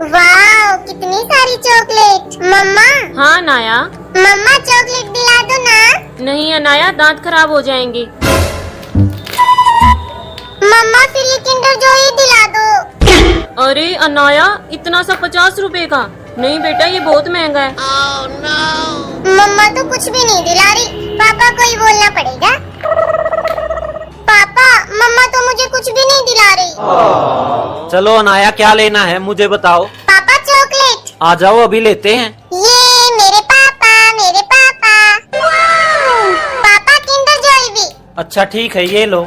वाह, कितनी सारी चॉकलेट। मम्मा। हाँ अनाया। मम्मा चॉकलेट दिला दो ना। नहीं अनाया, दांत खराब हो जाएंगे। मम्मा फिर ये किंडर जॉय दिला दो। अरे अनाया, इतना सा 50 रुपए का? नहीं बेटा, ये बहुत महंगा है। मम्मा तो कुछ भी नहीं दिला रही, पापा को ही बोलना पड़ेगा। पापा, मम्मा तो मुझे कुछ भी नहीं दिला रही। चलो अनाया, क्या लेना है मुझे बताओ। पापा चॉकलेट। आ जाओ, अभी लेते हैं। ये मेरे पापा, मेरे पापा। पापा किंडर जॉय भी। अच्छा ठीक है, ये लो।